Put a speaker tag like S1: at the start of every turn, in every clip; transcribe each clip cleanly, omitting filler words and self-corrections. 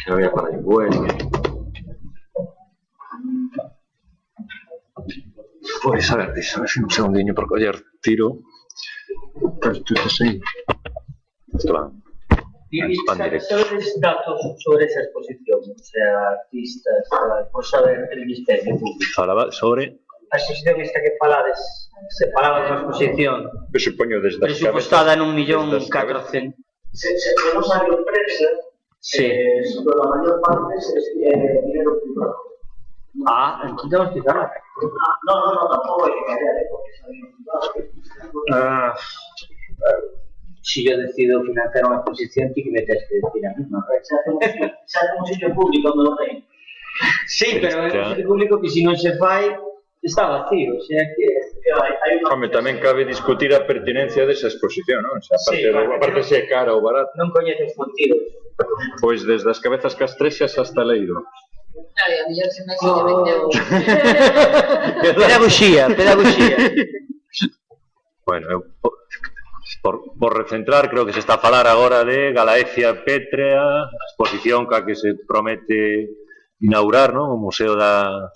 S1: Que había para el bueno. Pois, a ver, un segundinho por coller tiro. Isto así. Isto va.
S2: ¿Sabes datos sobre esa exposición? O sea, artistas, por saber el misterio público.
S1: Falaba sobre...
S2: A exposición esta que falades, se falaba de unha exposición
S1: Eu supoño desde as
S2: presupostada en 1.400.000.
S3: Se tenemos a empresa, sobre la mayor parte es dinero privado.
S2: Entonces tenemos que ganar.
S3: No, tampoco hay que cambiar, porque es dinero privado.
S2: Si yo decido financiar una exposición, ¿qué me tienes que decir a mí?
S3: Se hace un sitio público donde lo tengo.
S2: Sí, pero é un sitio público que se non se fai, está vacío, o sea que...
S1: Home, tamén cabe discutir a pertinencia desa exposición, non? O sea, aparte se é cara ou barato.
S2: Non coñeces contidos.
S1: Pois desde as cabezas castrexas hasta Leiro.
S4: Claro, a mellor se me enseña 20 euros.
S2: Pedagogía.
S1: Bueno, eu... Por recentrar, creo que se está a falar agora de Galaecia Pétrea, a exposición ca que se promete inaugurar, non? O Museo da...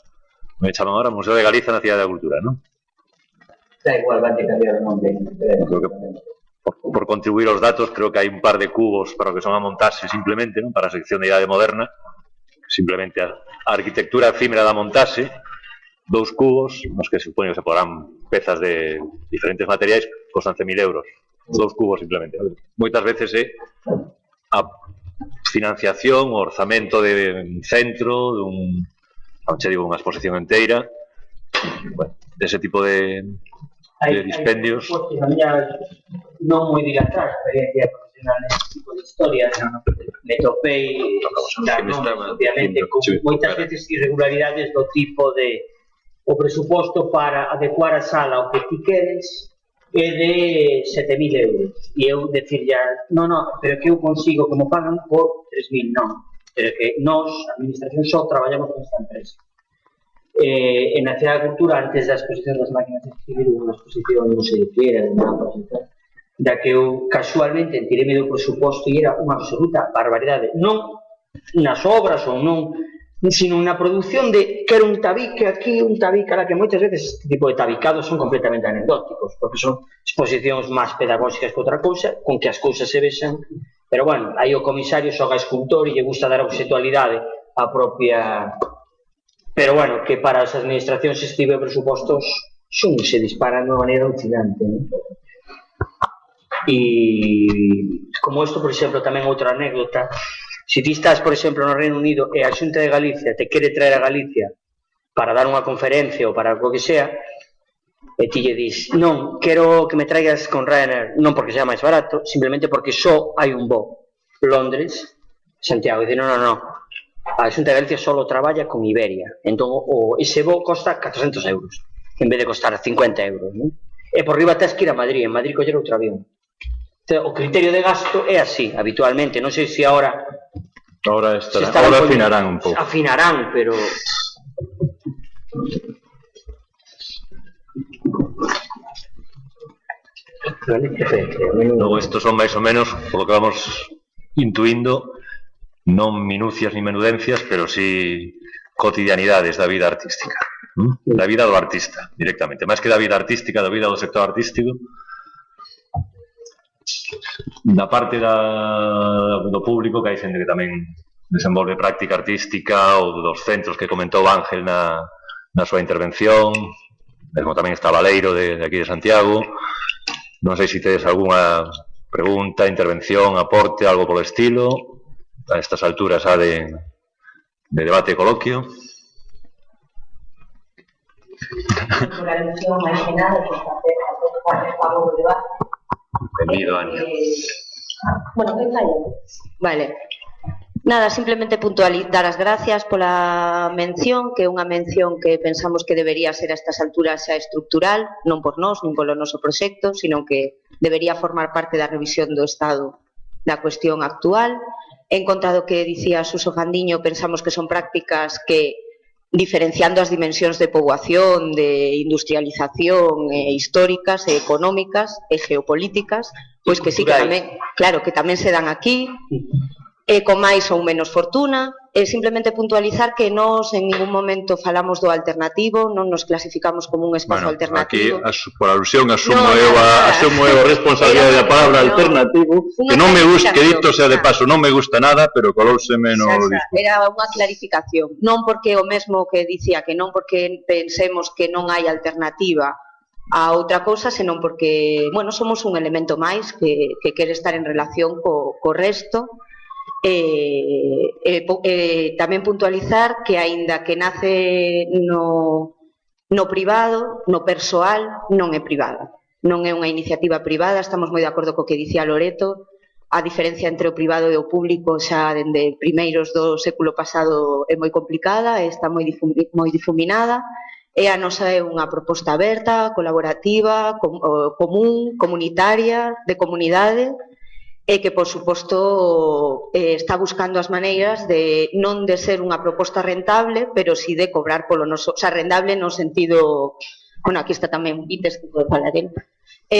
S1: Me chaman agora Museo de Galiza na Cidade da Cultura, non?
S2: Da igual, vai que cambiar o nombre.
S1: Creo que por contribuir aos datos, creo que hai un par de cubos para o que son a montaxe simplemente, non? Para a sección de Idade Moderna, simplemente a arquitectura efímera da montaxe, 2 cubos, nos que supoño que se podrán pezas de diferentes materiais, costan 100.000 euros. 2 cubos simplemente. Moitas veces é a financiación, o orzamento de un centro, dun, non che digo, unha exposición enteira, bueno, dese tipo de dispendios.
S2: A miña non moi dilatada experiencia profesional neste tipo de historias, me topei, obviamente, con moitas veces irregularidades do tipo de o presuposto para adecuar a sala ao que ti queres é de 7.000 euros. E eu decir ya, non, pero que eu consigo que me pagan por 3.000, non. Pero que nós, a administración, só traballamos con esta empresa. En a Cidade da Cultura, antes da exposición das máquinas de escribir, unha exposición, non sei de que era, de mapas e tal, da que eu casualmente tirei do presuposto e era unha absoluta barbaridade. Non nas obras ou non, sino na produción de quero un tabique aquí, un tabique alá, que moitas veces este tipo de tabicados son completamente anecdóticos, porque son exposicións máis pedagóxicas que outra cousa, con que as cousas se vexan, pero bueno, aí o comisario xoga escultor e lle gusta dar obxectualidade á propia... Pero bueno, que para as administracións este tipo de presupostos se disparan de unha maneira alucinante, non? E como isto, por exemplo, tamén outra anécdota. Se ti estás, por exemplo, no Reino Unido e a Xunta de Galicia te quere traer a Galicia para dar unha conferencia ou para algo que sea, e ti lle dis, non, quero que me traigas con Ryanair, non porque sea máis barato, simplemente porque só hai un voo Londres, Santiago, e di, non, a Xunta de Galicia só traballa con Iberia, entón ese voo costa 400 euros, en vez de costar 50 euros, non? E por riba tens que ir a Madrid, en Madrid coller outro avión. O criterio de gasto é así, habitualmente, non sei se agora...
S1: Ahora afinarán un pouco.
S2: Afinarán, pero...
S1: Logo, estos son máis ou menos, polo que vamos intuindo, non minucias ni menudencias, pero sí cotidianidades da vida artística. Da vida do artista, directamente. Máis que da vida artística, da vida do sector artístico, da parte do público, que hai xente que tamén desenvolve práctica artística, ou dos centros que comentou Ángel na súa intervención, mesmo tamén está Valeiro de aquí de Santiago. Non sei se tedes algunha pregunta, intervención, aporte, algo polo estilo, a estas alturas de debate e coloquio. Benvido, Ania.
S5: Bueno, que falla? Vale. Nada, simplemente dar as gracias pola mención, que é unha mención que pensamos que debería ser a estas alturas xa estructural, non por nós, nin polo noso proxecto, sino que debería formar parte da revisión do estado da cuestión actual. En contra do que dicía Suso Fandiño, pensamos que son prácticas que, diferenciando as dimensións de poboación, de industrialización, históricas, económicas e geopolíticas, pois que sí que tamén, claro, que tamén se dan aquí, con máis ou menos fortuna, simplemente puntualizar que nós en ningún momento falamos do alternativo, non nos clasificamos como un espazo alternativo.
S6: Aquí, por alusión, asumo eu a responsabilidade da palabra alternativo, que non me gusta, que dito sea de paso, non me gusta nada, pero colóuseme no discurso.
S5: Era unha clarificación, non porque o mesmo que dicía, que non porque pensemos que non hai alternativa a outra cousa, senón porque, bueno, somos un elemento máis que quere estar en relación co resto. Tamén puntualizar que aínda que nace no privado, no persoal, non é privada, non é unha iniciativa privada. Estamos moi de acordo co que dicía Loreto. A diferencia entre o privado e o público xa dende primeiros do século pasado é moi complicada, está moi difuminada, e a nosa é unha proposta aberta, colaborativa, común, comunitaria, de comunidade, e que, por suposto, está buscando as maneiras de non de ser unha proposta rentable, pero si de cobrar polo noso, o sea, rentable no sentido, bueno, aquí está tamén Vites, que pode falar él,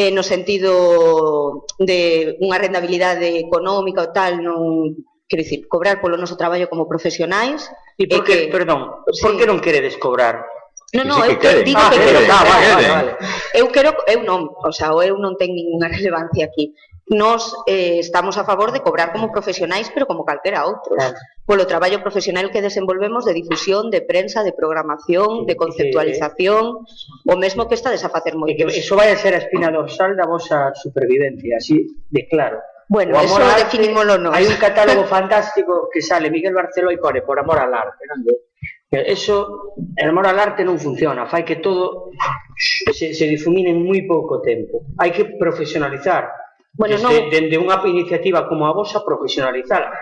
S5: no sentido de unha rentabilidade económica ou tal, non, quero dicir, cobrar polo noso traballo como profesionais.
S2: E por que, perdón, por que non queredes cobrar?
S5: Non, eu digo que quero. Eu non, o sea, eu non ten ninguna relevancia aquí. Nós estamos a favor de cobrar como profesionais, pero como calquera outro. Polo traballo profesional que desenvolvemos de difusión, de prensa, de programación, de conceptualización, o mesmo que estades a facer moitos.
S2: Iso vai a ser a espina dorsal da vosa supervivencia, así de claro.
S5: Bueno, eso definimoslo nós.
S2: Hai un catálogo fantástico que sale Miguel Barceló e pone por amor al arte, non? Eso, el amor al arte non funciona, fai que todo se difumine en moi pouco tempo. Hai que profesionalizar. Dende unha iniciativa como a vosa, profesionalizar.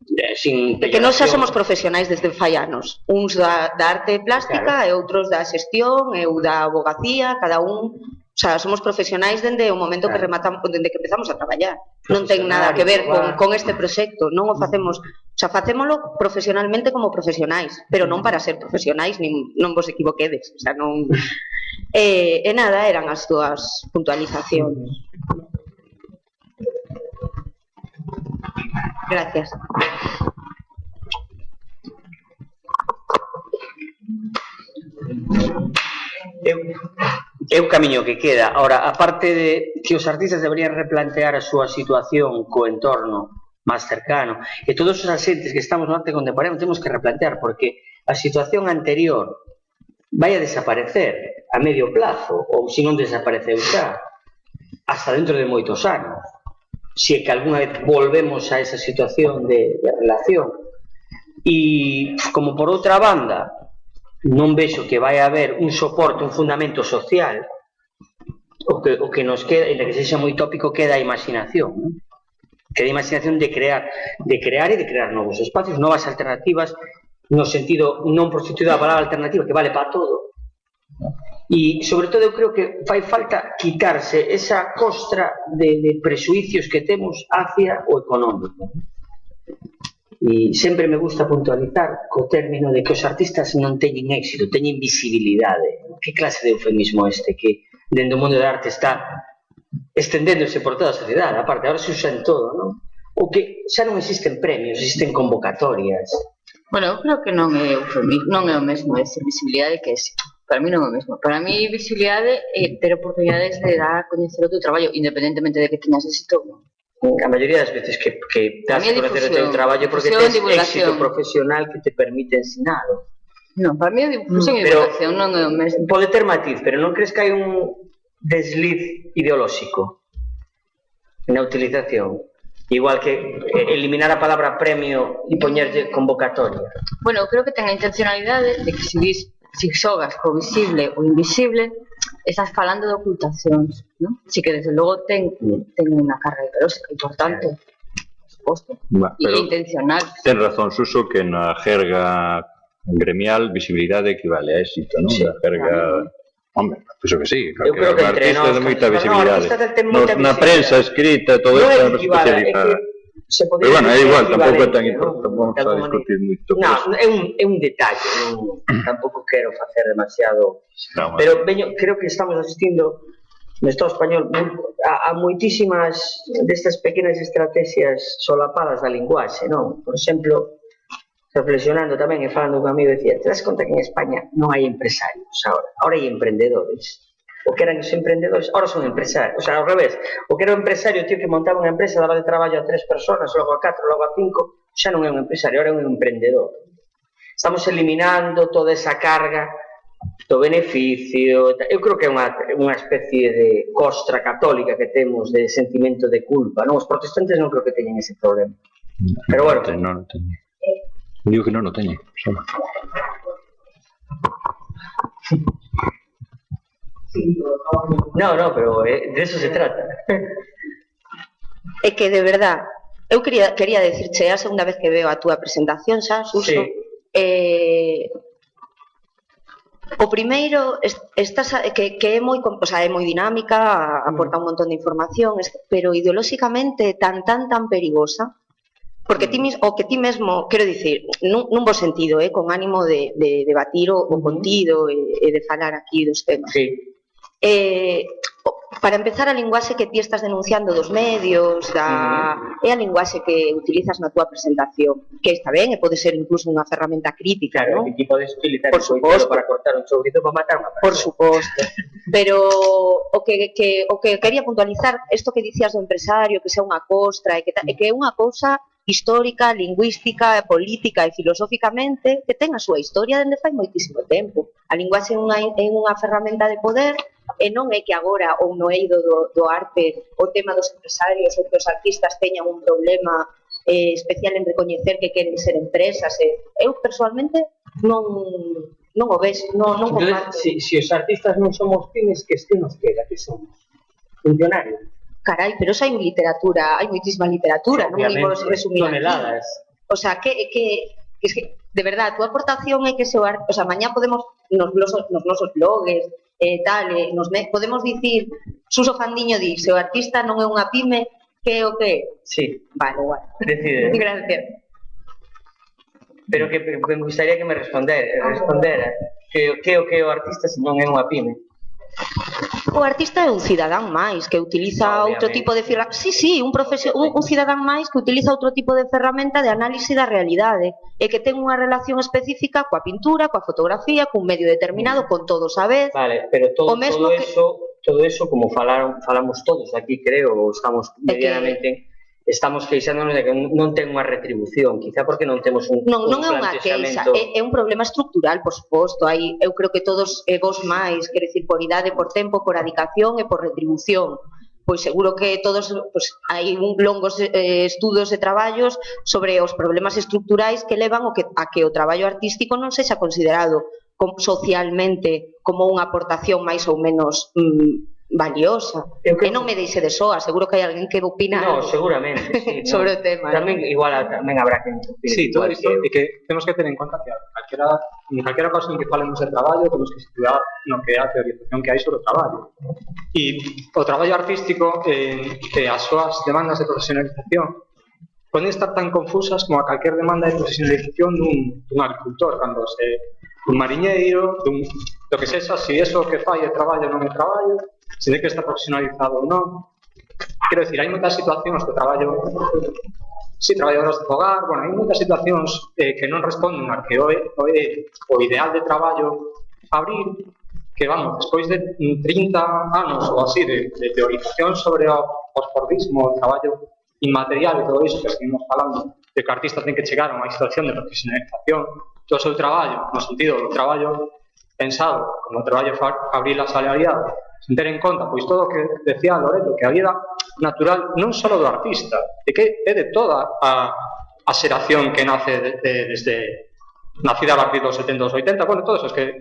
S5: Que nós xa somos profesionais desde fai anos. Uns da arte plástica e outros da xestión e ou da abogacía, cada un. O sea, somos profesionais dende o momento que rematamos, dende que empezamos a traballar. Non ten nada que ver con este proxecto. Non o facemos, o sea, facémolo profesionalmente como profesionais, pero non para ser profesionais, non vos equivoquedes. O sea, non. E nada, eran as túas puntualizacións. Gracias.
S2: É o camiño que queda. Ahora, aparte de que os artistas deberían replantear a súa situación co entorno máis cercano, e todos os asentes que estamos no arte contemporáneo temos que replantear, porque a situación anterior vai a desaparecer a medio plazo, ou se non desapareceu xa, hasta dentro de moitos anos. Se é que alguna vez volvemos a esa situación de relación. E, como por outra banda, non vexo que vai haber un soporte, un fundamento social, o que nos queda, en que sexa moi tópico, queda a imaginación, non? Queda a imaginación de crear e de crear novos espacios, novas alternativas, no sentido non prostituído da palabra alternativa, que vale para todo. E, sobre todo, eu creo que fai falta quitarse esa costra de presuicios que temos hacia o económico. E sempre me gusta puntualizar co término de que os artistas non teñen éxito, teñen visibilidade. Que clase de eufemismo este que dentro do mundo da arte está estendéndose por toda a sociedade? Aparte, agora se usa en todo, non? O que xa non existen premios, existen convocatorias.
S4: Bueno, eu creo que non é eufemismo, non é o mesmo ese visibilidade que éxito. Para mí non é o mesmo. Para mí visibilidade é ter oportunidades de dar a coñecer o teu traballo, independentemente de que teñas éxito ou non.
S2: A maioría das veces que das a coñecer o teu traballo porque tes éxito profesional que te permite ensinalo.
S4: Non, para mí é difusión e divulgación, non é o mesmo.
S2: Pode ter matiz, pero non crees que hai un desliz ideolóxico na utilización? Igual que eliminar a palabra premio e poñerlle convocatoria.
S4: Bueno, eu creo que ten a intencionalidade de que se xogas co visible ou invisible, estás falando de ocultacións, non? Si que desde logo ten unha carga ideolóxica importante, por suposto, e intencional.
S6: Ten razón, Suso, que na jerga gremial visibilidade equivale a éxito, non? Na jerga... Hombre, penso que sí,
S2: eu creo que entre nós...
S6: de moita visibilidade. Na prensa escrita, todo isto é especializada. Pero bueno, é igual, tampouco é tan importante, vamos a discutir moito.
S2: Non, é un detalle, tampouco quero facer demasiado... Pero creo que estamos asistindo
S7: no Estado español há moitísimas destas pequenas estrategias solapadas da linguaxe, non? Por exemplo, reflexionando tamén e falando con un amigo, decía, te das conta que en España non hai empresarios ahora hai emprendedores. O que eran os emprendedores, ahora son empresarios. O sea, ao revés, o que era o empresario, tío, que montaba unha empresa, daba de traballo a 3 personas, logo a 4, logo a 5, xa non é un empresario, ahora é un emprendedor. Estamos eliminando toda esa carga do beneficio. Eu creo que é unha especie de costra católica que temos de sentimento de culpa, non? Os protestantes non creo que teñen ese problema. Pero bueno.
S6: Non o teñen. Digo que non o teñen.
S7: No, pero de eso se trata.
S5: É que, de verdad, eu quería decirche, a segunda vez que veo a túa presentación, xa, Suso, o primeiro, que é moi dinámica, aporta un montón de información, pero ideolóxicamente tan perigosa, porque o que ti mesmo, quero dicir, nun bo sentido, con ánimo de debatir o contido e de falar aquí dos temas. Para empezar, a linguaxe que ti estás denunciando dos medios, é a linguaxe que utilizas na túa presentación, que está ben, e pode ser incluso unha ferramenta crítica, non?
S7: Claro, que ti podes utilizar o coitelo para cortar un chourizo para matar unha persona.
S5: Por suposto. Pero o que quería puntualizar, isto que dicías do empresario, que sea unha costra, é que é unha cousa histórica, lingüística, política e filosóficamente que ten a súa historia dende fai moitísimo tempo. A linguaxe é unha ferramenta de poder e non é que agora ou no eido do arte o tema dos empresarios ou que os artistas teñan un problema especial en recoñecer que queren ser empresas. Eu, personalmente, non o ves, non comparto.
S2: Se os artistas non somos pymes, que nos queda? Que somos? Funcionarios?
S5: Carai, pero xa hai literatura, hai moitísima literatura, non imos resumir
S2: toneladas.
S5: O sea, que de verdad, a túa aportación é que se o arte, o sea, mañá podemos nos nosos blogs podemos dicir, Suso Fandiño di, se o artista non é unha pyme, que é o que?
S2: Sí.
S5: Vale, igual.
S2: Decide.
S5: Gracias.
S2: Pero que me gustaría que me respondera que é o que o artista se non é unha pyme.
S5: O artista é un cidadán máis que utiliza outro tipo de ferramenta. Sí, un cidadán máis que utiliza outro tipo de ferramenta de análise da realidade e que ten unha relación específica coa pintura, coa fotografía, cun medio determinado, con todos a vez.
S2: Vale, pero todo eso, como falamos todos aquí, creo, estamos medianamente... Estamos queixándonos de que non ten unha retribución, quizá porque non temos un
S5: non é unha queixa, é un problema estructural, por suposto. Eu creo que todos vos máis, quero dicir, por idade, por tempo, por adicación e por retribución. Pois seguro que todos hai longos estudos e traballos sobre os problemas estructurais que levan a que o traballo artístico non sexa considerado socialmente como unha aportación máis ou menos valiosa. E non me deixe de soa, seguro que hai alguén que opina
S2: seguramente, sí,
S5: sobre o tema.
S2: Tamén habrá que opinar.
S8: Sí, todo isto é que temos que ter en conta que en calquera ocasión que falemos de traballo temos que estudiar no que é a teorización que hai sobre o traballo. E o traballo artístico e as súas demandas de profesionalización poden estar tan confusas como a calquer demanda de profesionalización dun agricultor, cando un mariñeiro, do que sexa, se eso que fai é traballo ou non é traballo, se de que está profesionalizado ou non. Quero dicir, hai moitas situacións de traballo, traballadoras de fogar, hai moitas situacións que non responden a que o ideal de traballo abrir, que despois de 30 anos ou así de teorización sobre o posfordismo, o traballo inmaterial e todo iso que seguimos falando, de que o artista ten que chegar a unha situación de profesionalización do seu traballo, no sentido do traballo pensado como traballo fabril asalariado, sen ter en conta pois todo o que decía Loreto, que a vida natural non só do artista, é que é de toda a xeración que nace desde nacida a partir dos 70 ou 80, todos os que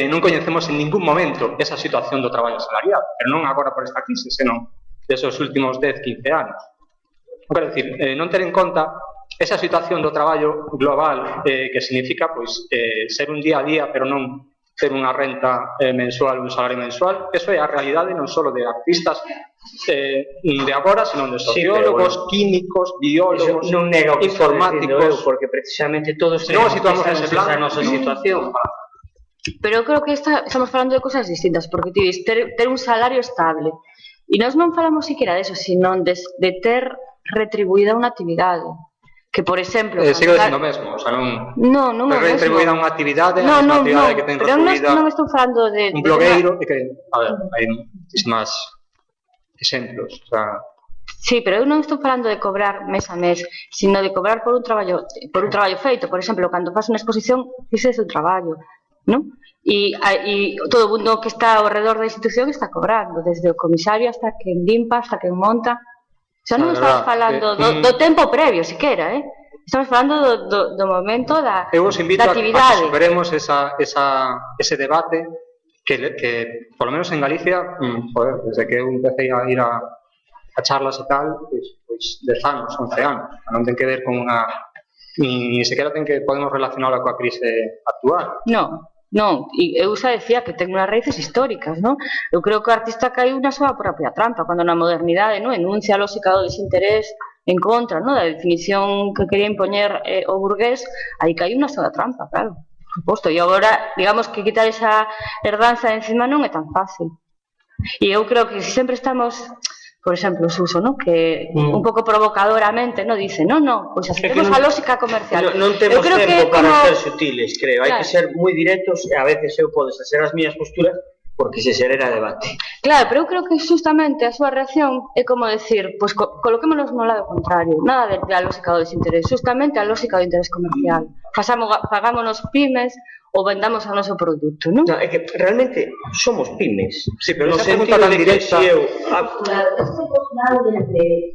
S8: non coñecemos en ningún momento esa situación do traballo asalariado, pero non agora por esta crise, senón desos últimos 10-15 anos. Quero dicir, non ter en conta esa situación do traballo global que significa ser un día a día, pero non ter unha renta mensual, un salario mensual, eso é a realidade non só de artistas de agora, sino de sociólogos, químicos, biólogos, informáticos,
S2: porque precisamente todos tenemos a nosa situación.
S4: Pero eu creo que estamos falando de cosas distintas, porque ti dis ter un salario estable. E nós non falamos siquiera deso, sino de ter retribuída unha actividade. Que, por exemplo...
S8: Sigo dicindo mesmo, o sea, non...
S4: Non é mesmo.
S8: Retribuída unha actividade, a mesma actividade que ten retribuída...
S4: Non estou falando de...
S8: Un blogueiro, e que... A ver, hai máis exemplos, o sea...
S4: Sí, pero eu non estou falando de cobrar mes a mes, sino de cobrar por un traballo feito. Por exemplo, cando faz unha exposición, fixes un traballo, non? E todo o mundo que está ao redor da institución está cobrando, desde o comisario hasta quen limpa, hasta quen monta. Xa non estamos falando do tempo previo, siquera, estamos falando do momento da actividade.
S8: Eu os invito a que superemos ese debate que, por lo menos en Galicia, desde que eu empecé a ir a charlas e tal, pois 10 anos, 11 anos, non ten que ver con unha... Ni sequera ten que podemos relacionarla coa crise actual.
S4: Non, e eu xa decía que ten unhas raíces históricas, non? Eu creo que o artista caiu na súa propia trampa, cando na modernidade enuncia a lógica do desinterés en contra da definición que quería impoñer o burgués, aí caiu na súa trampa, claro, por suposto. E agora, digamos que quitar esa herdanza de encima non é tan fácil. E eu creo que sempre estamos... Por exemplo, Suso, que un pouco provocadoramente dice, pois aceptemos a lógica comercial.
S2: Non temos tempo para ser sutiles, creo. Hai que ser moi directos e a veces eu podes hacer as miñas posturas porque se xera debate.
S4: Claro, pero eu creo que justamente a súa reacción é como decir, pois coloquémonos no lado contrario, nada da lógica do desinterés, justamente a lógica do interés comercial. Pagámonos pymes ou vendamos o noso produto, non?
S2: É que realmente somos pymes.
S8: Sí, pero esa pregunta tan directa...
S9: Este postulado de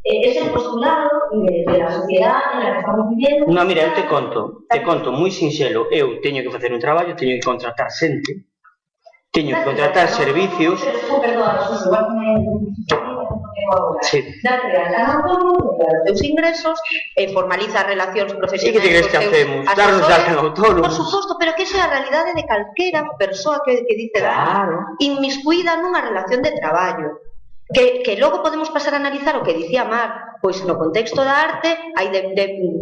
S9: es el postulado de la sociedad en la que estamos viviendo.
S2: Non, mira, eu te conto moi sinxelo. Eu teño que facer un traballo, teño que contratar xente, teño que contratar servicios.
S9: Perdón, igual que me...
S2: Sí.
S9: Date de alta en autónomo, os teus ingresos, formaliza as relacións profesionais.
S2: E que crees que hacemos? Darnos de alta en autónomos?
S9: Por suposto, pero que esa é a realidade de calquera persoa que dice inmiscuída nunha relación de traballo. Que logo podemos pasar a analizar o que dicía Mar, pois no contexto da arte hai,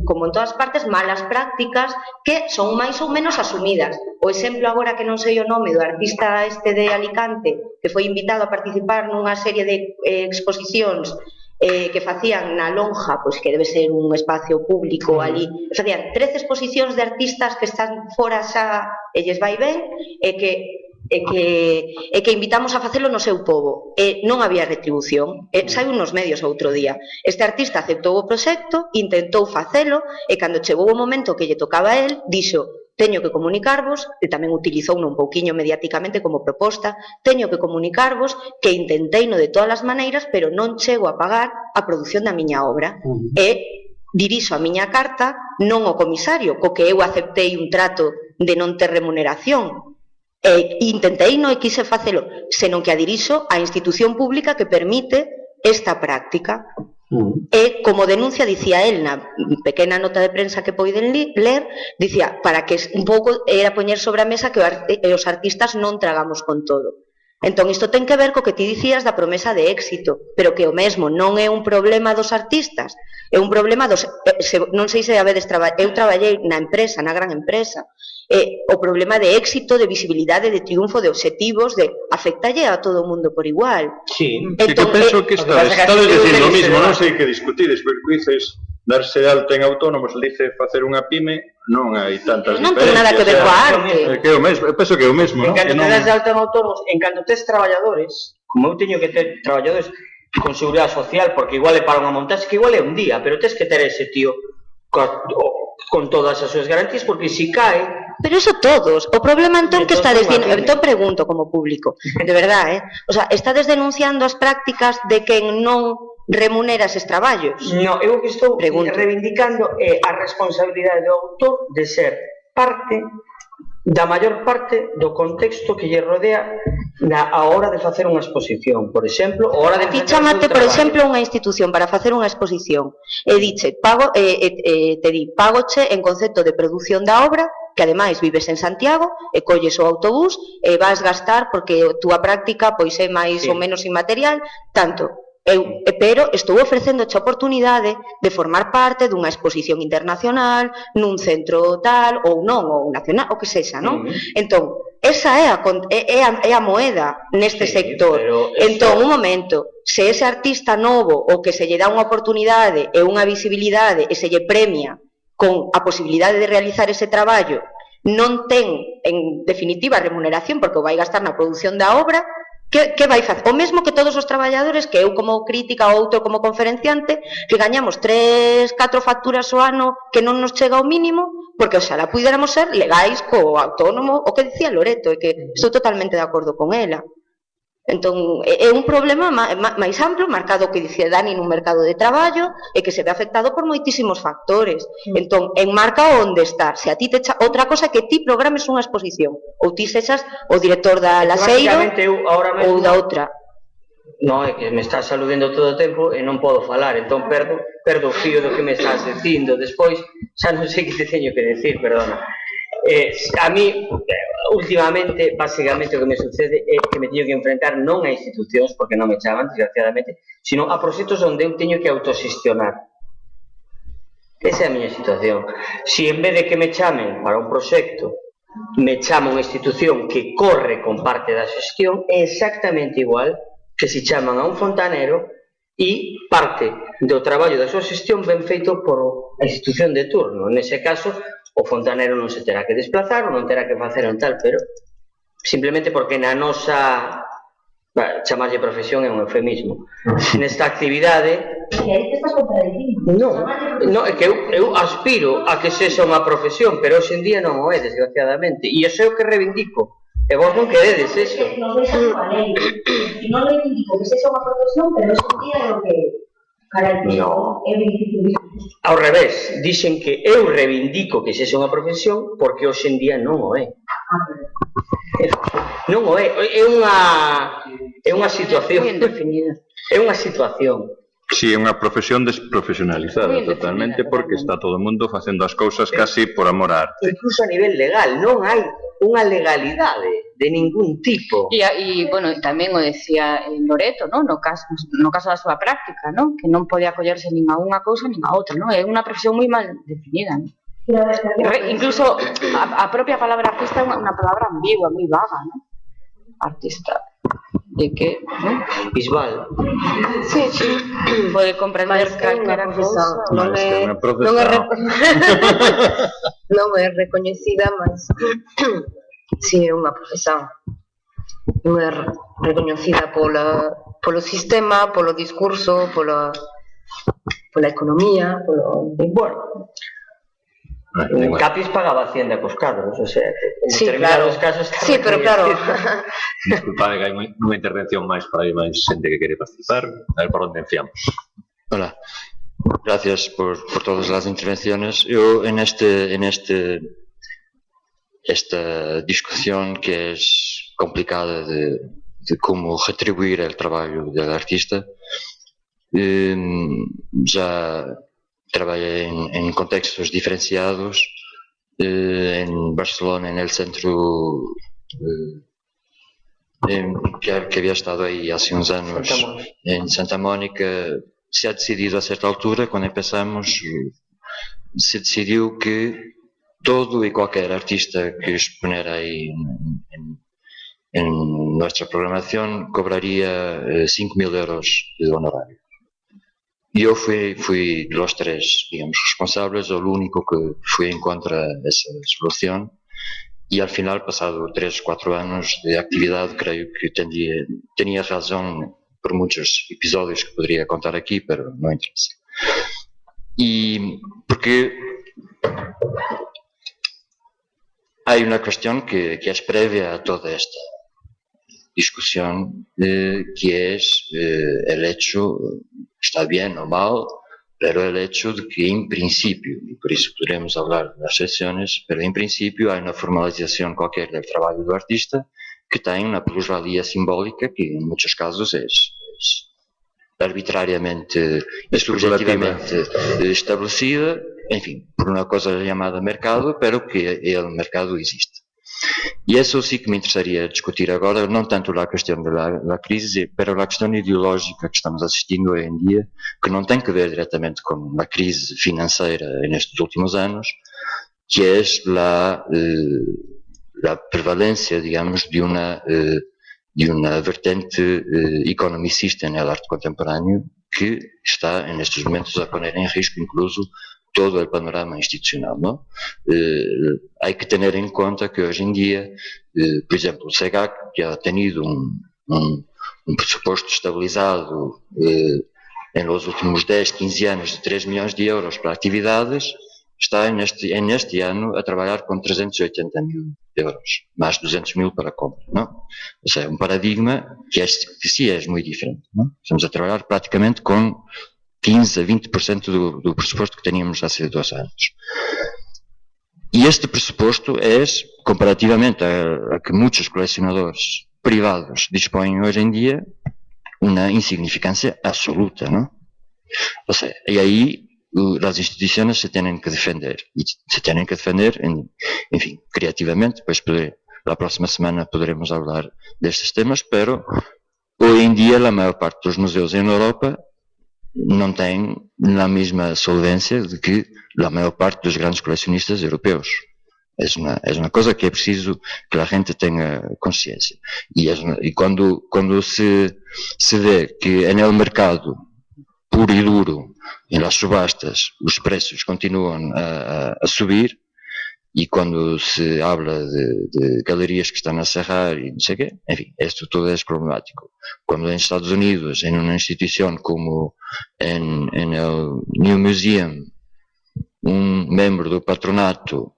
S9: como en todas partes, malas prácticas que son máis ou menos asumidas. O exemplo agora que non sei o nome do artista de Alicante que foi invitado a participar nunha serie de exposicións que facían na Lonja, pois que debe ser un espacio público ali, facían 13 exposicións de artistas que están fora xa e lles vai ben e que invitamos a facelo no seu pobo e non había retribución, saiu nos medios outro día. Este artista aceptou o proxecto, intentou facelo e cando chegou o momento que lle tocaba a él, dixo: teño que comunicarvos, e tamén utilizou un pouquiño mediáticamente como proposta, teño que comunicarvos que intentei no de todas as maneiras, pero non chego a pagar a produción da miña obra. E dirixo a miña carta non ao comisario, co que eu aceptei un trato de non ter remuneración. Intentei non quise facelo, senón que a dirixo á institución pública que permite esta práctica. E como denuncia, dicía el na pequena nota de prensa que poden ler, dicía, para que un pouco era poñer sobre a mesa que os artistas non tragamos con todo. Entón, isto ten que ver co que ti dicías da promesa de éxito, pero que o mesmo non é un problema dos artistas, é un problema dos... Non sei se habedes traballado, eu traballei na empresa, na gran empresa, o problema de éxito, de visibilidade, de triunfo, de obxectivos, de afectalle a todo o mundo por igual.
S6: Sí, que penso que estades dicindo o mismo, non sei que discutides, porque dices darse de alta en autónomos, dice facer unha pyme, non hai tantas diferencias.
S5: Non ten nada que ver coa arte.
S6: Que é o mesmo, eu penso que é o mesmo, non?
S2: En canto te das de alta en autónomos, en canto tes traballadores, como eu teño que ter traballadores con seguridade social, porque igual é para unha montaxe, que igual é un día, pero tes que ter ese tío con todas as súas garantías, porque si cae...
S5: Pero eso todos. O problema entón que está dicindo... Entón pregunto como público, de verdade, o sea, estades denunciando as prácticas de quen non remunera eses traballos?
S2: Non, eu que estou reivindicando a responsabilidade do autor de ser parte da maior parte do contexto que lle rodea a hora de facer unha exposición, por exemplo, a hora de
S5: facer chamate, por exemplo, unha institución para facer unha exposición e diche, te di, págoche en concepto de produción da obra, que ademais vives en Santiago e colles o autobús e vas gastar porque a túa práctica pois é máis ou menos inmaterial, tanto. pero estou ofrecéndoche a oportunidade de formar parte dunha exposición internacional, nun centro tal, ou non, ou nacional, o que sexa, non? Entón, esa é a moeda neste sector. Entón, un momento, se ese artista novo o que se lle dá unha oportunidade e unha visibilidade e se lle premia con a posibilidade de realizar ese traballo, non ten, en definitiva, remuneración, porque o vai gastar na produción da obra, que vai facer? O mesmo que todos os traballadores, que eu como crítica ou outro como conferenciante, que gañamos 3, 4 facturas ao ano que non nos chega ao mínimo, porque oxalá puidéramos ser legais co autónomo, o que dicía Loreto, e que estou totalmente de acordo con ela. Entón, é un problema máis amplo, marcado que dicía Dani nun mercado de traballo e que se ve afectado por moitísimos factores. Entón, enmarca onde estar. Se a ti te echa outra cosa que ti programes unha exposición ou ti sexas o director da Laseiro ou da outra.
S10: Non, é que me estás aludendo todo o tempo e non podo falar, entón perdo o fío do que me estás dicindo. Despois, xa non sei que te teño que decir, perdona. A mí, últimamente, basicamente o que me sucede é que me teño que enfrentar non a institucións, porque non me chaman, desgraciadamente, sino a proxectos onde eu teño que autoxestionar. Esa é a miña situación. Si en vez de que me chamen para un proxecto, me chama unha institución que corre con parte da xestión, é exactamente igual que se chaman a un fontanero e parte do traballo da súa xestión ben feito por a institución de turno. Nese caso, o fontanero non se terá que desplazar ou non terá que facer un tal, pero simplemente porque na nosa, chamarlle profesión é un eufemismo, nesta actividade...
S9: E aí te estás contradicindo.
S10: Non, é que eu aspiro a que sexa unha profesión, pero hoxe en día non o é, desgraciadamente, e iso é o que reivindico, e vos non queredes eso.
S9: Nos deixan unha lei, e non reivindico que sexa unha profesión, pero hoxe en día é o que...
S10: No. Ao revés, dixen que eu reivindico que sexa unha profesión porque hoxe en día non o é. Non o é, é unha situación. É unha situación.
S6: Si, é unha profesión desprofesionalizada totalmente, porque está todo o mundo facendo as cousas casi por amor á arte.
S10: Incluso a nivel legal, non hai unha legalidade de ningún tipo.
S4: E bueno, tamén o decía Loreto, no caso da súa práctica, no? Que non podía acollerse nin a unha cousa nin a outra, no? É unha profesión moi mal definida, no? Incluso a propia palabra artista é unha palabra ambigua, moi vaga, no? Artista. De que, ¿no?
S10: Bisbal.
S4: Sí, pode comprender calquera cousa.
S7: Non é recoñecida, mas si é unha profesión. Non é recoñecida polo sistema, polo discurso, pola economía, polo...
S10: Bueno, en Capis pagaba Hacienda cos cadros, o sea, en determinados casos...
S7: Sí, pero claro...
S1: Disculpade que hai unha intervención máis para aí máis xente que quere participar, a ver por onde enfiamos.
S11: Hola, gracias por todas las intervenciones. Yo en esta discusión que es complicada de cómo retribuir el trabajo del artista, ya trabajé en contextos diferenciados, en Barcelona, en el centro, que había estado ahí hace unos años, en Santa Mónica. Se ha decidido a cierta altura, cuando empezamos, se decidió que todo y cualquier artista que exponera ahí en nuestra programación cobraría 5.000 euros de honorario. Yo fui los tres, digamos, responsables, o el único que fui en contra de esa solución, y al final, pasado 3 o 4 años de actividad, creo que tenía razón por muchos episodios que podría contar aquí, pero no interesa. Y porque hay una cuestión que es previa a toda esta discusión, que es el hecho, está bien o mal, pero el hecho de que en principio, y por eso podremos hablar de las sesiones, pero en principio hay una formalización cualquier del trabajo del artista que tiene una plusvalía simbólica que en muchos casos es arbitrariamente y subjetivamente establecida, en fin, por una cosa llamada mercado, pero que el mercado existe. Y eso sí que me interesaría discutir ahora, no tanto la cuestión de la crisis, pero la cuestión ideológica que estamos asistindo hoy en día, que no tiene que ver directamente con la crisis financiera en estos últimos años, que es la prevalencia, digamos, de una vertente economicista en el arte contemporáneo que está en estos momentos a poner en riesgo incluso todo el panorama institucional, ¿no? Hay que tener en cuenta que hoy en día, por ejemplo, el SEGAC, que ha tenido un presupuesto estabilizado en los últimos 10, 15 años de 3 millones de euros para actividades, está en este año a trabajar con 380.000 euros, más 200.000 para compra, ¿no? O sea, un paradigma que sí es muy diferente, ¿no? Estamos a trabajar prácticamente con 15 a 20% do presuposto que teníamos hace 2 anos. E este presuposto é, comparativamente a que muitos colecionadores privados dispõem hoje em dia, uma insignificância absoluta, ¿no? O sea, e aí as instituições se têm que defender, e se têm que defender, enfim, criativamente. Depois, na próxima semana poderemos falar destes temas, pero hoje em dia a maior parte dos museus em Europa não tem a mesma solvência de que a maior parte dos grandes colecionistas europeus. É uma coisa que é preciso que a gente tenha consciência. E quando se vê que no mercado puro e duro, nas subastas, os preços continuam a subir, e quando se habla de galerias que estão a cerrar e não sei o quê, enfim, isto tudo é problemático. Quando em Estados Unidos, em uma instituição como o New Museum, um membro do patronato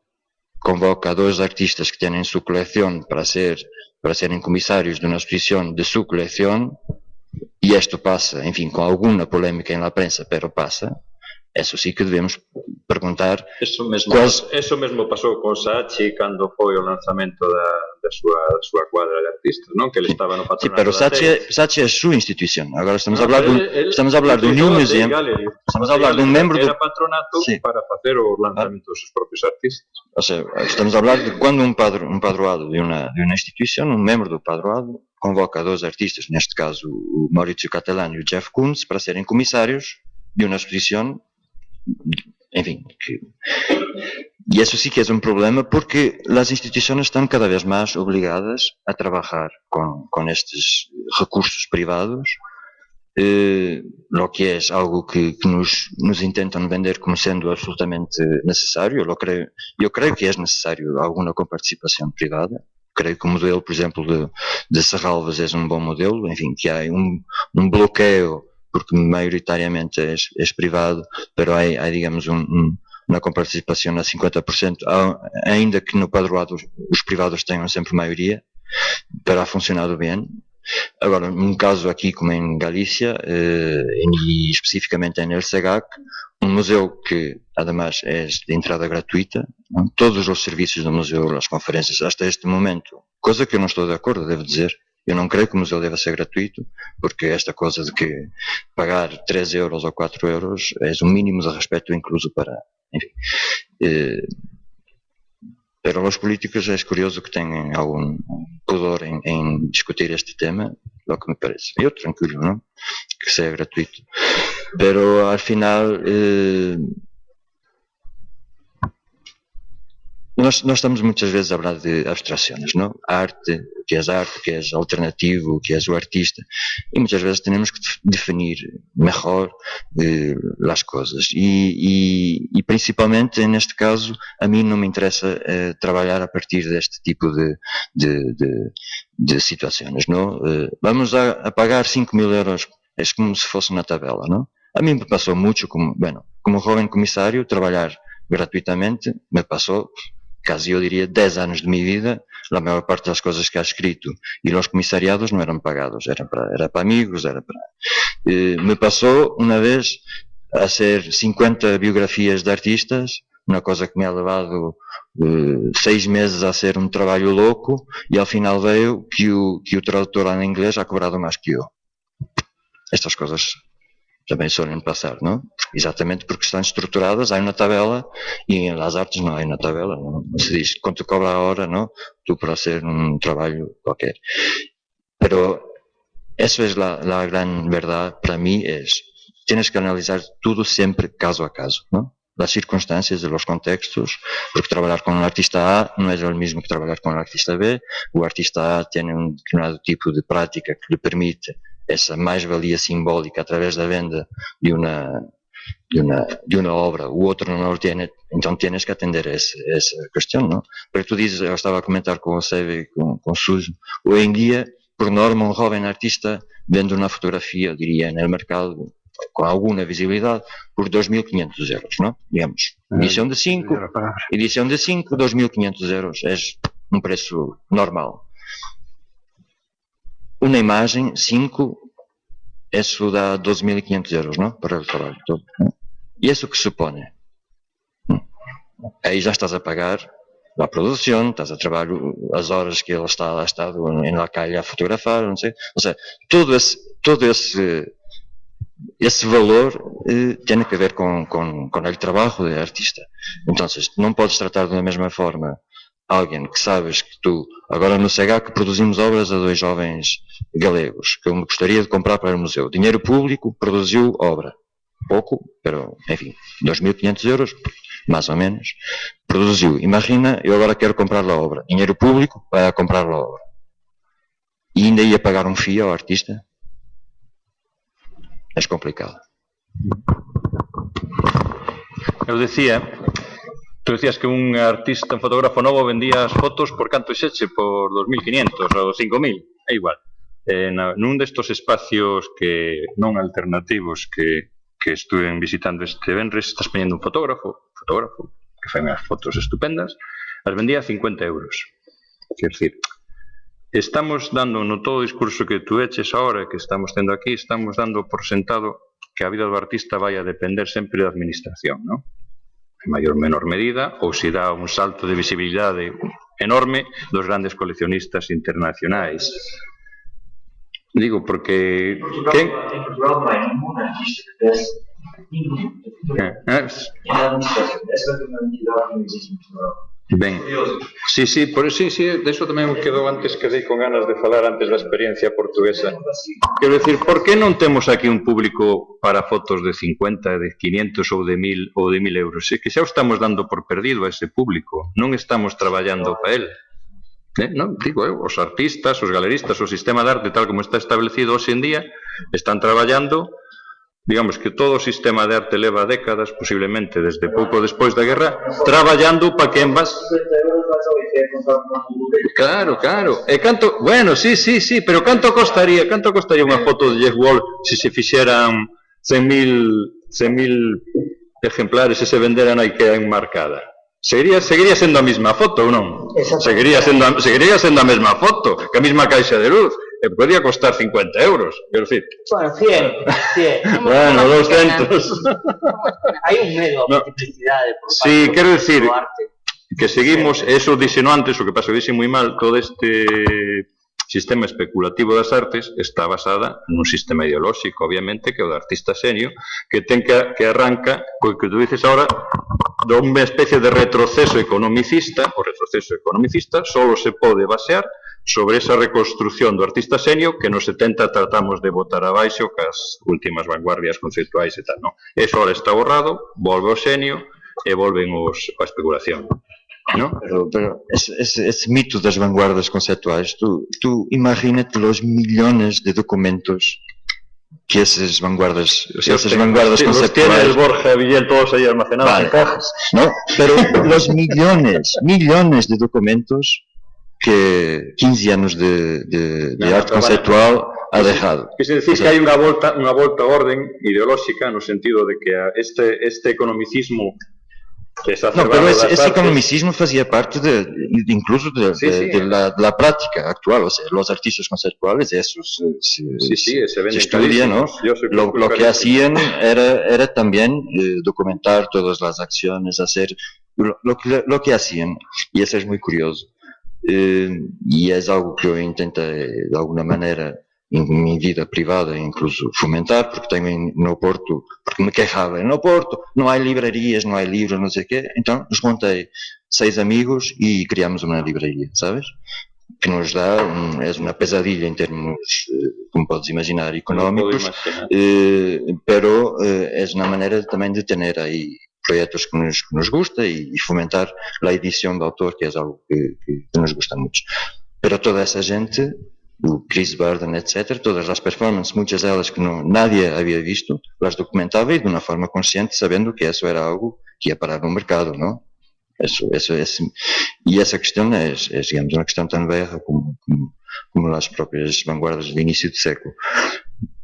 S11: convoca a 2 artistas que têm sua coleção para serem comissários de uma exposição de sua coleção, e isto passa, enfim, com alguma polémica na prensa, pero passa. Eso sí que debemos preguntar.
S6: Eso mesmo pasou con Saatchi cando foi o lanzamento da súa cuadra de artistas, non? Que ele estaba no patronato.
S11: Sí, pero Saatchi é súa institución. Agora estamos a hablar do New Museum. Estamos a hablar dun membro do...
S6: Era patronato para facer o lanzamento dos seus propios artistas.
S11: O sea, estamos a hablar de quando un padroado de una institución, un membro do padroado, convoca a 2 artistas, neste caso o Maurizio Cattelan e o Jeff Koons, para serem comissários de uma exposição. Enfim, e isso sí que é um problema, porque as instituições estão cada vez mais obrigadas a trabalhar com estes recursos privados, lo que é algo que nos intentam vender como sendo absolutamente necessário. Eu creio que é necessário alguma coparticipação privada. Creio que o modelo, por exemplo, de Serralves é um bom modelo, enfim, que há um bloqueio, porque maioritariamente é privado, pero há digamos, uma coparticipação a 50%, ainda que no padroado os privados tenham sempre maioria, pero ha funcionado bem. Agora, num caso aqui como em Galícia, e especificamente em El Segac, um museu que, además, é de entrada gratuita, não? Todos os serviços do museu, as conferências, até este momento, coisa que eu não estou de acordo, devo dizer. Eu não creio que o museu deva ser gratuito, porque esta coisa de que pagar 3 euros ou 4 euros é o mínimo de respeito incluso para... Enfim. Pero os políticos é curioso que tenham algum pudor em discutir este tema, lo que me parece. Eu tranquilo, não? Que seja gratuito. Pero al final... Nós estamos muitas vezes a falar de abstrações, não? Arte, que é alternativo, que é o artista, e muitas vezes temos que definir melhor as coisas. E principalmente neste caso, a mim não me interessa trabalhar a partir deste tipo de situações, não? Vamos a pagar 5.000 euros, é como se fosse na tabela, não? A mim me passou muito, como jovem comissário, trabalhar gratuitamente me passou. Casi eu diria 10 anos de minha vida, a maior parte das coisas que há escrito e os comissariados não eram pagados, era para amigos, me passou uma vez a ser 50 biografias de artistas, uma coisa que me ha levado 6 meses a ser um trabalho louco, e ao final veio que o tradutor em inglês ha cobrado mais que eu. Estas coisas também suelen pasar, ¿no? Exatamente porque están estruturadas, hay una tabela y en las artes no hay una tabela, ¿no? Se dice cuánto cobra ahora, ¿no? Tú por hacer un trabajo cualquier. Pero eso es la gran verdad para mí, tienes que analizar todo siempre caso a caso, ¿no? Las circunstancias de los contextos, porque trabajar con un artista A no es lo mismo que trabajar con un artista B. O artista A tiene un determinado tipo de práctica que le permite esa mais-valia simbólica a través da venda de una obra, o outro não lo tiene, então tienes que atender essa questão, não? Porque tu dizes, eu estava a comentar com o Seve e com o Suso, hoje em dia, por norma, um jovem artista vende uma fotografia, eu diria, no mercado, com alguma visibilidade, por 2.500 euros, não? Digamos, edição de 5, 2.500 euros, é um preço normal. Una imagen, 5, eso da 12.500 euros, ¿no? Para el trabajo todo, ¿no? ¿Y eso qué supone? Ahí ya estás a pagar la producción, estás a trabajar las horas que él ha estado en la calle a fotografar, no sé. O sea, todo ese valor tiene que ver con el trabajo del artista. Entonces, no puedes tratar de la misma forma alguém que sabes que tu, agora no CH que produzimos obras a 2 jovens galegos, que eu me gostaria de comprar para o museu. Dinheiro público, produziu obra. Pouco, pero, enfim, 2.500 euros, mais ou menos, produziu. Imagina, eu agora quero comprar a obra. Dinheiro público para comprar a obra. E ainda ia pagar um FII ao artista? É complicado.
S6: Eu decía... Tú decías que un artista, un fotógrafo novo vendía as fotos por canto xeche, por 2.500 ou 5.000, é igual. Nun destos espacios que non alternativos que estuven visitando este venres, estás poñendo un fotógrafo que fai unhas fotos estupendas, as vendía a 50 euros. Quer decir, estamos dando no todo o discurso que tú eches ahora, que estamos tendo aquí, estamos dando por sentado que a vida do artista vai a depender sempre da administración, non? En maior ou menor medida, ou se dá un salto de visibilidade enorme dos grandes coleccionistas internacionais. Digo, porque... ¿Quen? Ben, sí, de eso tamén me quedou antes, quedei con ganas de falar antes da experiencia portuguesa. Quero dicir, por que non temos aquí un público para fotos de 50, de 500 ou de 1.000 euros? É que xa o estamos dando por perdido a ese público, non estamos traballando para el. Non, digo eu, os artistas, os galeristas, o sistema de arte tal como está establecido hoxe en día, están traballando. Digamos que todo o sistema de arte leva décadas, posiblemente desde pouco despois da guerra, traballando para que en base... Claro. E canto... Bueno, sí, pero canto costaría unha foto de Jeff Wall se se fixeran 100.000 ejemplares e se venderan a IKEA enmarcada? Seguiría sendo a mesma foto ou non? Seguiría sendo a mesma foto, que a mesma caixa de luz. Podría costar 50 euros, quero dicir.
S2: Bueno, 100.
S6: Bueno, 200.
S2: Hai un medo a multiplicidade por parte.
S6: Sí, quero dicir que seguimos, eso dixeno antes, o que pasa que dixe moi mal, todo este sistema especulativo das artes está basada nun sistema ideolóxico, obviamente, que é o do artista senio, que arranca, co que tú dices ahora, de unha especie de retroceso economicista. O retroceso economicista só se pode basear sobre esa reconstrucción do artista senio que nos 70 tratamos de botar abaixo cas últimas vanguardias conceptuais e tal, non? Eso ahora está borrado, volve o senio e volven a especulación, non?
S11: Pero ese mito das vanguardas conceptuais, tú imagínate los millones de documentos que esas vanguardas conceptuales...
S6: Los tiene el Borja Villel todos ahí almacenados en cajas,
S11: ¿no? Pero los millones de documentos que 15 anos de arte conceptual ha dejado.
S6: Quer decir que hai unha volta a orden ideolóxica no sentido de que este economicismo
S11: no, pero ese economicismo fazia parte incluso de la práctica actual, o sea, los artistas conceptuales, esos se estudian, ¿no? Lo que hacían era también documentar todas las acciones, hacer lo que hacían, y eso es muy curioso. Y es algo que yo intento de alguna manera em minha vida privada, incluso fomentar, porque tenho no Porto, porque me queixava, no Porto não há livrarias, não há livros, não sei o quê, então juntei 6 amigos e criamos uma livraria, sabes? Que nos dá, é uma pesadilha em termos, como podes imaginar, económicos, pero é uma maneira também de ter aí projetos que nos gusta y fomentar la edición de autor, que es algo que nos gusta mucho. Pero toda esa gente, o Chris Burden, etc., todas las performances, muchas de ellas que nadie había visto, las documentaba y de una forma consciente, sabiendo que eso era algo que iba a parar no mercado, ¿no? Y esa cuestión es, digamos, una cuestión tan vieja como las propias vanguardias del inicio del século.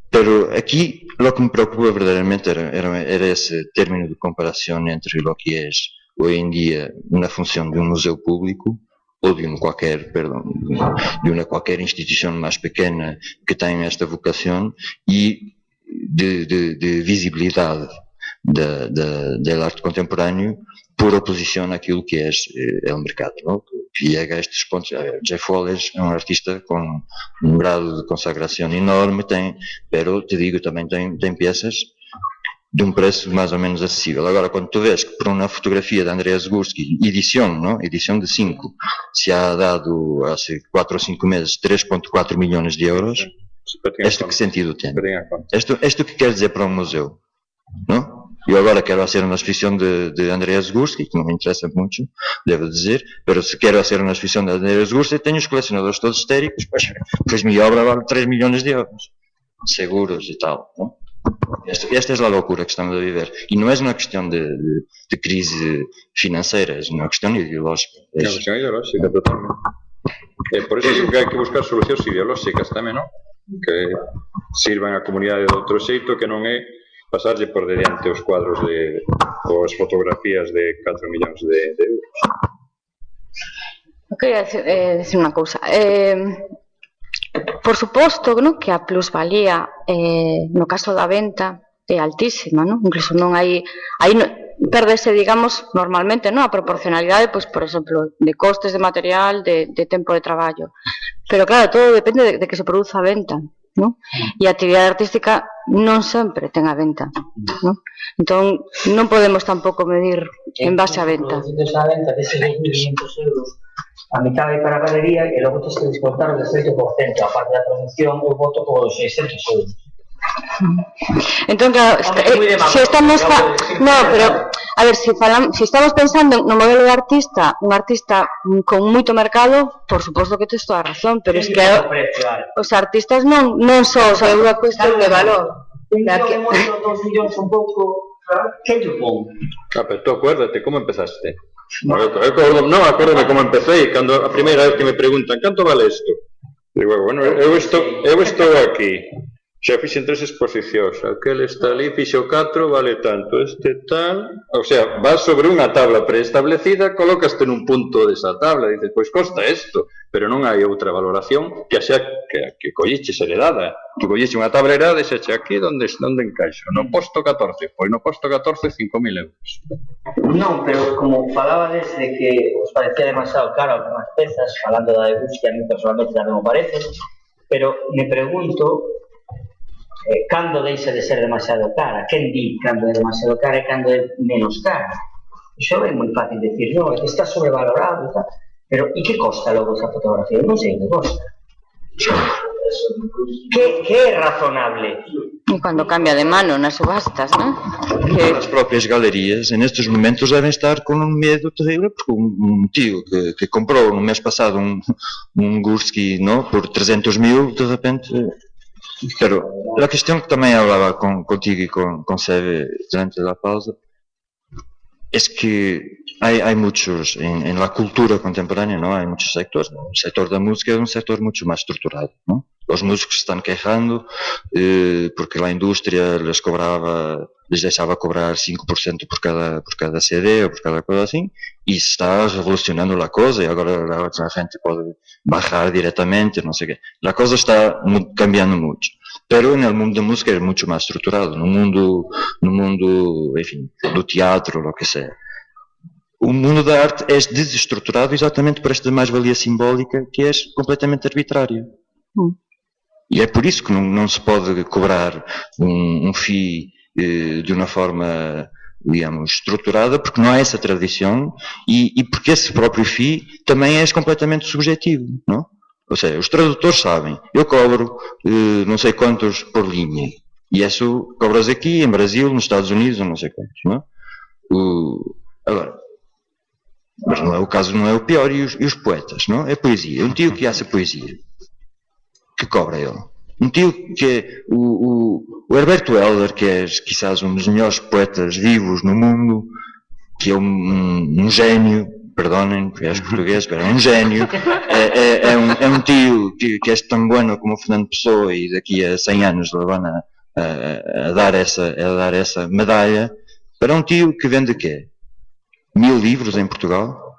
S11: Pero aquí lo que me preocupa verdaderamente era ese término de comparación entre lo que es hoy en día una función de un museo público o de una cualquier institución más pequeña que tenga esta vocación y de visibilidad del arte contemporáneo por oposición àquilo que é o mercado, não? Que llega a estes pontos. Jeff Wallace é um artista com um grado de consagração enorme, pero te digo, também tem peças de um preço mais ou menos acessível. Agora, quando tu vês que por uma fotografia de Andreas Gursky, edição de 5, se ha dado há 4 ou 5 meses 3,4 milhões de euros, isto que sentido tem? Isto que quer dizer para um museu, não? Eu agora quero fazer uma exposição de Andreas Gursky, que não me interessa muito, devo dizer, mas se quero fazer uma exposição de Andreas Gursky, tenho os colecionadores todos histéricos, pois minha obra vale 3 milhões de euros, seguros e tal, não? Esta é a loucura que estamos a viver. E não é uma questão de crise financeira, é uma questão ideológica.
S6: É uma questão ideológica, totalmente. Por isso que hai que buscar solucións ideolóxicas tamén, non? Que sirvan a comunidade de outro xeito, que non é pasarlle por diante os cuadros ou as fotografías de 4 millóns de euros.
S4: Eu queria decir unha cousa. Por suposto, ¿no?, que a plusvalía no caso da venta é altísima, ¿no? Incluso non hai perdese, digamos, normalmente, ¿no?, a proporcionalidade, pois, por exemplo, de costes de material, de tempo de traballo. Pero claro, todo depende de que se produza a venta, ¿no? E a actividade artística non sempre ten a venta, ¿no? Entón, non podemos tampouco medir en base a venta.
S2: Producidos a venta deses 2.500 euros, a mitad vai para a galería e logo tens que descontar o 18%, a parte da producción eu voto por 600 euros.
S4: Entón, claro, se estamos... No, pero, a ver, se estamos pensando no modelo de artista, un artista con moito mercado, por suposto que tes toda a razón, pero es que os artistas non só é unha cuestión de valor.
S2: Un millón moito, 2 millóns un pouco, que lle pon?
S6: Pero tú acuérdate, como empezaste? Non, acuérdame como empecé, cando a primeira vez que me preguntan canto vale isto? Digo, bueno, eu estou aquí. Xa fixen 3 exposicións, aquel está ali, fixo 4, vale tanto, este tal... O sea, vas sobre unha tabla preestablecida, colócaste nun punto desa tabla, dices, pois costa isto, pero non hai outra valoración que xa que colliches heredada. Tu colliches unha tabla heredada e xeche aquí onde encaixo, no posto 14, pois no posto 14 5.000 euros.
S2: Non, pero como falabades de que os parecía demasiado caro algunhas pezas, falando da de Gursky, a mí personalmente tamén me parece, pero me pregunto cando deixa de ser demasiado cara, quen di cando é demasiado cara e cando é menos cara. Iso é moi fácil decir, non, é que está sobrevalorado, pero e que costa logo esa fotografía? Non sei que costa. Que é razonable?
S4: E cando cambia de mano nas subastas, non?
S11: As propias galerías en estes momentos deben estar con un medo terrible porque un tío que comprou no mês pasado un Gursky, ¿no?, por 300.000, de repente... Pero la cuestión que también hablaba contigo y con Seve durante la pausa es que hay muchos, en la cultura contemporánea, ¿no?, hay muchos sectores. El sector de la música es un sector mucho más estructurado, ¿no? Los músicos se están quejando porque la industria les dejaba cobrar 5% por cada CD o por cada cosa así, y se está revolucionando la cosa y ahora la gente puede bajar directamente, no sé qué. La cosa está cambiando mucho, pero en el mundo de música es mucho más estructurado, en un mundo, en fin, do teatro, lo que sea. O mundo da arte é desestruturado exatamente por esta mais-valia simbólica que é completamente arbitrária. E é por isso que não se pode cobrar um FII de uma forma, digamos, estruturada, porque não há essa tradição e porque esse próprio FII também é completamente subjetivo, não? Ou seja, os tradutores sabem, eu cobro não sei quantos por linha, e isso cobras aqui, em Brasil, nos Estados Unidos, ou não sei quantos, não? Agora, mas não é o caso, não é o pior, e os poetas, não? É poesia, um tio que hace poesia, que cobra ele. Um tio que é o Herberto Helder, que é quizás um dos melhores poetas vivos no mundo, que é um gênio, perdonem, porque és português, mas é um gênio, é um tio que é tão bueno como o Fernando Pessoa e daqui a 100 anos lhe vão a dar essa medalha, para um tio que vende quê? 1000 livros em Portugal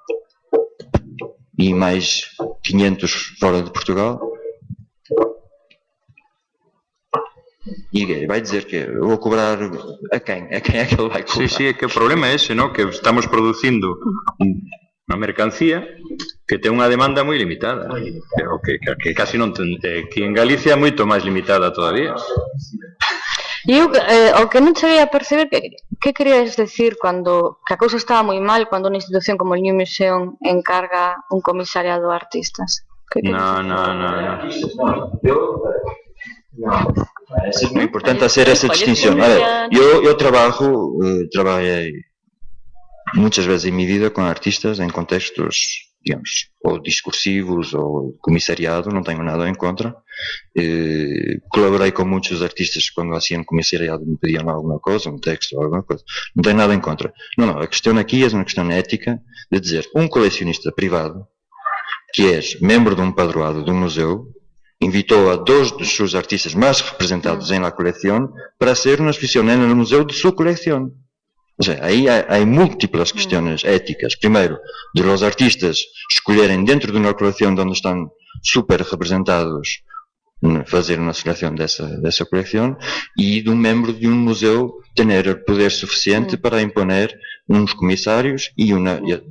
S11: e mais 500 fora de Portugal. E vai dizer que eu vou cobrar a quem? A quem é que ele vai cobrar?
S6: Sí, é que o problema é ese, ¿no? Que estamos producindo unha mercancía que ten unha demanda moi limitada, pero que casi non ten, que en Galicia é moito máis limitada todavía.
S4: E eu, o que non cheguei a perceber, que querías decir cando que a cousa estaba moi mal, cando unha institución como o New Museum encarga un comisariado a artistas?
S6: No.
S11: Es muy importante hacer esa distinción. A ver, yo trabajé muchas veces en mi vida con artistas en contextos, digamos, o discursivos o comisariado, no tengo nada en contra. Colaboré con muchos artistas cuando hacían comisariado, me pedían alguna cosa, un texto o alguna cosa. No tengo nada en contra. No, la cuestión aquí es una cuestión ética de decir, un coleccionista privado que es miembro de un padroado de un museo invitou a 2 dos seus artistas mais representados em la colección para hacer una exposición en el museo de su colección. O sea, ahí hay múltiples cuestiones éticas. Primero, de los artistas escolherem dentro de una colección donde están súper representados fazer uma seleção dessa colección e de um membro de um museu ter o poder suficiente para imponer uns comissários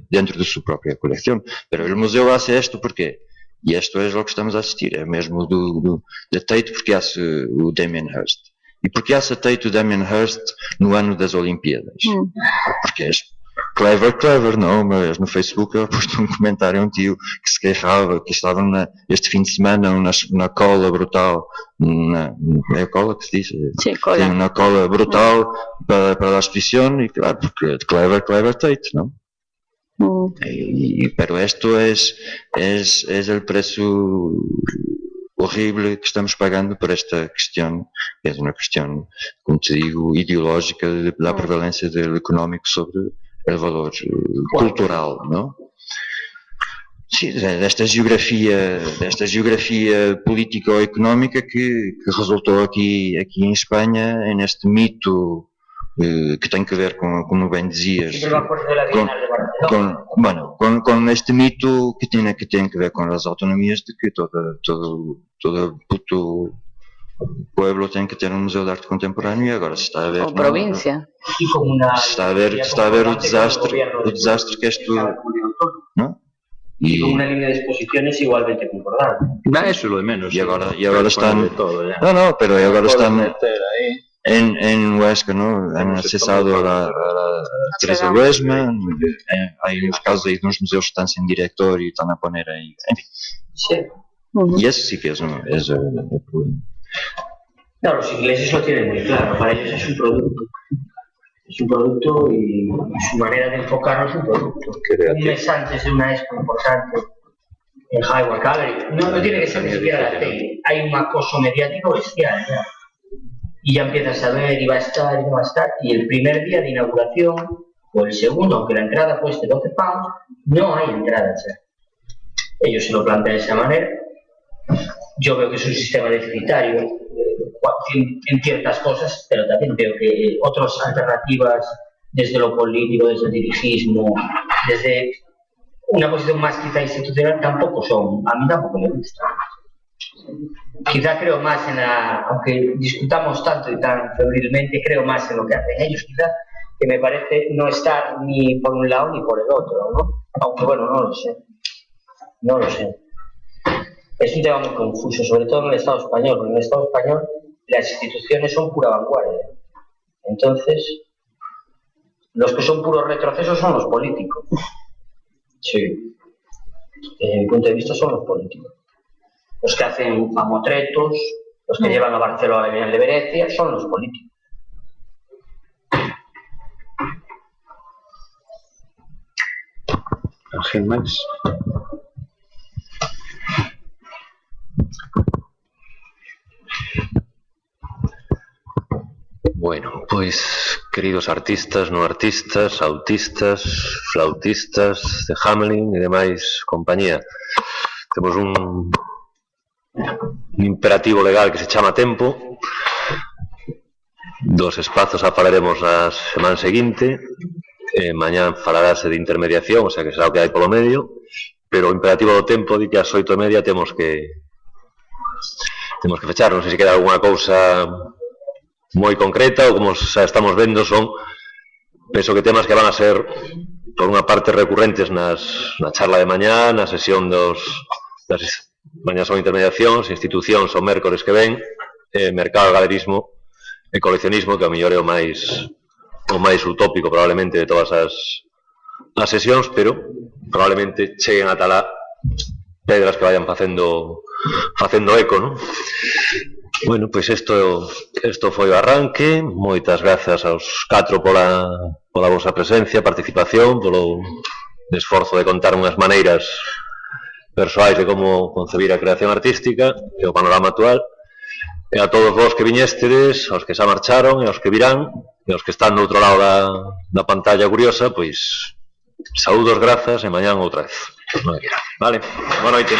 S11: dentro de sua própria colección. Pero o museu hace esto porque e isto é o que estamos a assistir, é mesmo da Tate, porque hace o Damien Hirst. E porque hace a Tate o Damien Hirst no ano das Olimpíadas? Porque é clever, não, mas no Facebook eu pus um comentário a um tio que se queixava, que estava este fim de semana na cola brutal, é a cola que se diz?
S4: Sim, cola.
S11: Tem uma cola brutal para a exposição, e claro, porque clever Tate, não? Pero esto es el precio horrible que estamos pagando por esta cuestión, que es una cuestión, como te digo, ideológica de la prevalencia del económico sobre el valor cultural, ¿no? Sí, desta geografia político-económica que resultou aqui em Espanha, neste mito que tem que ver com, como bem dizias, com este mito que tem que ver com as autonomias de que todo puto pueblo tem que ter um museu de arte contemporâneo, e agora se está a ver...
S4: Ou província.
S11: Se está a ver o desastre que és tu... ¿no?
S2: Y con una línea de exposiciones igualmente concordante.
S6: Eso es lo de menos.
S11: Y ahora están... No, pero ahora están... En Huesca, ¿no? Han acessado a la Teresa Huesma, hay unos casos ahí de unos museos que están sin director y están a poner ahí, en fin.
S2: Sí.
S11: Y eso sí que es un problema.
S2: No, los ingleses lo tienen muy claro, para ellos es un producto. Es un producto y su manera de enfocarlo es un producto. Un mes antes de una expo importante en Hayward Gallery, no tiene que ser ni siquiera la Tate, hay un acoso mediático bestial ya. Y ya empiezas a ver y va a estar y no va a estar, y el primer día de inauguración o el segundo, aunque la entrada cueste 12 pounds, no hay entrada ya. Ellos se lo plantean de esa manera. Yo veo que es un sistema deficitario en ciertas cosas, pero también veo que otras alternativas desde lo político, desde el dirigismo, desde una posición más quizá institucional, tampoco son, a mí tampoco me gusta. Quizá creo más en aunque discutamos tanto y tan febrilmente, creo más en lo que hacen ellos, quizá, que me parece no estar ni por un lado ni por el otro, ¿no? Aunque bueno, no lo sé.
S10: Es un tema muy confuso, sobre todo en el Estado español, porque en el Estado español las instituciones son pura vanguardia. Entonces, los que son puros retrocesos son los políticos. Sí. Desde mi punto de vista son los políticos. Los que hacen mamotretos, los que llevan a Barcelona a la Bienal de Venecia, son los políticos.
S1: ¿Alguien más? Bueno, pois, queridos artistas, non artistas, autistas, flautistas de Hamelin e demais compañía, temos un imperativo legal que se chama tempo. Dos espazos a falaremos a semana seguinte, mañán falarase de intermediación, o sea que será o que hai polo medio, pero o imperativo do tempo di que ás 8:30 temos que fechar. Non sei se queda alguna cousa moi concreta ou, como xa estamos vendo, son, penso que temas que van a ser por unha parte recurrentes na charla de mañá, na sesión das mañás son intermediacións, institucións o mércores que ven, mercado, galerismo e coleccionismo, que ao mellor é o máis utópico probablemente de todas as sesións, pero probablemente cheguen ata lá pedras que vayan facendo eco, non? Bueno, pois isto foi o arranque. Moitas grazas aos 4 pola vosa presencia, participación, polo esforzo de contar unhas maneiras persoais de como concebir a creación artística e o panorama actual. E a todos vos que viñestedes, aos que xa marcharon e aos que virán, e aos que están do outro lado da pantalla curiosa, pois saúdos, grazas e mañán outra vez. Vale, boa noite.